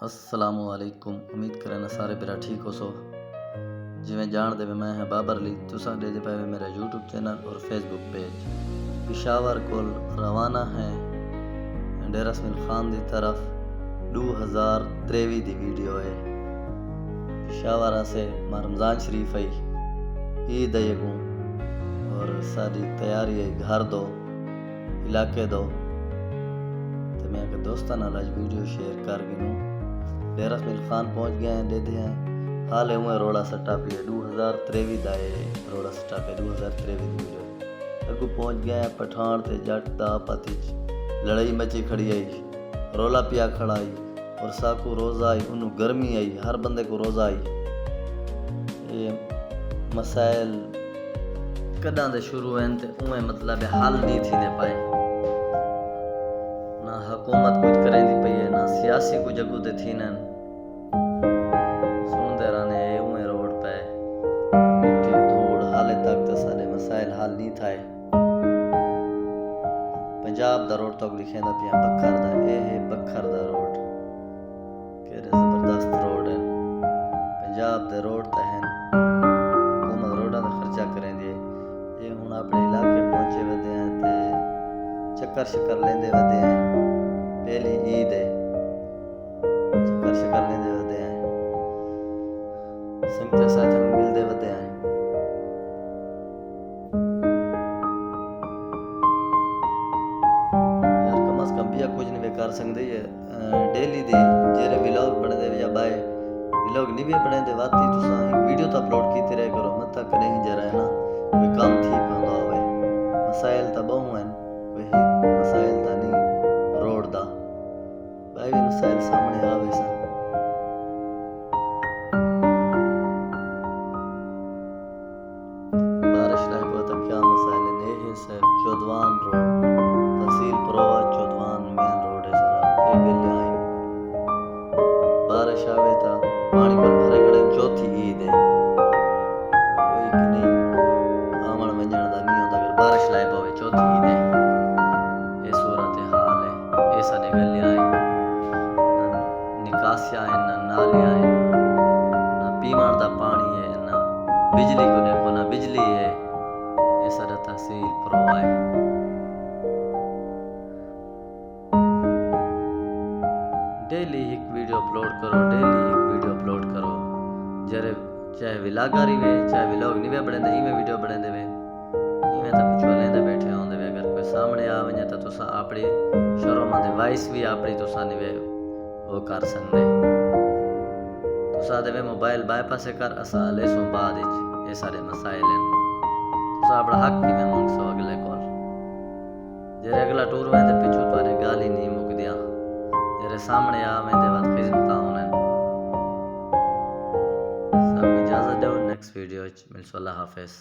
असलामुअलैकुम। उम्मीद करना सारे बिरा ठीक हो सो। जिमें जान दे मैं है बाबर अली, तुसा दे पे मेरा यूट्यूब चैनल और फेसबुक पेज। पिशावर को रवाना है डेरा इसमाइल खान की तरफ 2023 की वीडियो है। पिशावर से रमज़ान शरीफ आई ईद आई को और सारी तैयारी है घर दो इलाके दो। तो मैं दोस्तों नाल आज वीडियो शेयर कर गिनूँ। डेरा इसमाइल खान पहुँच गए हैं, दे दिए हैं हाल है रोड़ा सट्टा पे 2023 का है रोड़ा सट्टा पे 2023 की वीडियो अगू पहुँच गए हैं। पठान ते जट दा आपस लड़ाई मची खड़ी आई, रोला पिया खड़ा आई और साकू रोज़ा आई, उन्होंने गर्मी आई, हर बंदे को रोज़ा आई। ये मसाइल कदा दे शुरू हैं ते उमें मतलब हल नहीं थी ने पाए। ना हुकूमत कुछ करें दी पई है, ना सियासी कुछ अगू ते थी न सुनते रहने उमें रोड पे मिट्टी धूड़ हाले तक तो सारे मसाइल हल नहीं थाए। पंजाब दा रोड तक लिखे दा पिया बखर दा, ये है बखर दा रोड केरे जबरदस्त रोड है। पंजाब दे रोड ते हैं हुकूमत रोडा दा खर्चा करें दी। ये हुण अपने इलाके पहुंचे वदे हैं ते चक्कर शक्कर लेंदे वदे हैं। पहली ईद है, चक्कर शक्कर लेंदे वदे हैं, संगते साथ हम मिलते वदे हैं। यार कम अज कम भी कुछ नहीं वे कर सकते ये डेली दे जेरे व्लॉग बने दे या बाय व्लॉग नहीं भी बने दे वाती तुसा वीडियो तो अपलोड कीते रहे करो मत करें ही जरा है ना कोई काम थी पांदा होवे। मसाइल तो बहु हैं, कोई मसाइल तो नहीं रोड दा भाई भी मसाइल सामने आवे सन। बारिश लाए को तो क्या मसाइल है ये सब चौदवान रोड तहसील परोवा चौदवान मेन रोड है सारा ये गली आई बारिश आवे तो पानी को भरे खड़े चौथी ईद है कोई कि नहीं आमण वंजण दा नहीं होता अगर बारिश लाए पवे चौथी ईद है। ये सूरत हाल है ये सारे गली आई निकासिया है ना नाले है ना पीवण दा पानी है ना बिजली को देखो ना बिजली है। ये सारा तहसील परोवा है। डेली एक वीडियो अपलोड करो, डेली एक वीडियो अपलोड करो जरे चाहे विलागारी वे चाहे विलोग नहीं वे बने दे इवें वीडियो बने देवे इवें तो पिछोले दे बैठे होंदे वे। अगर कोई सामने आ वने तो तुसा अपनी शर्म दे वॉइस भी अपनी तुसा नहीं वे वो कर सकदे। तुसा दे मोबाइल बाईपास कर असा ले सो बाद विच ये सारे मसाइल हैं। तुसा अपना हक की में मांगसो अगले कोल जेरे अगला टूर वे ते पिछो तुरे गाली नहीं मुकदिया जेरे सामने आ वेंदे वत खिदमत होने। सब इजाजत दो नेक्स्ट वीडियो मिलसो। अल्लाह हाफिज।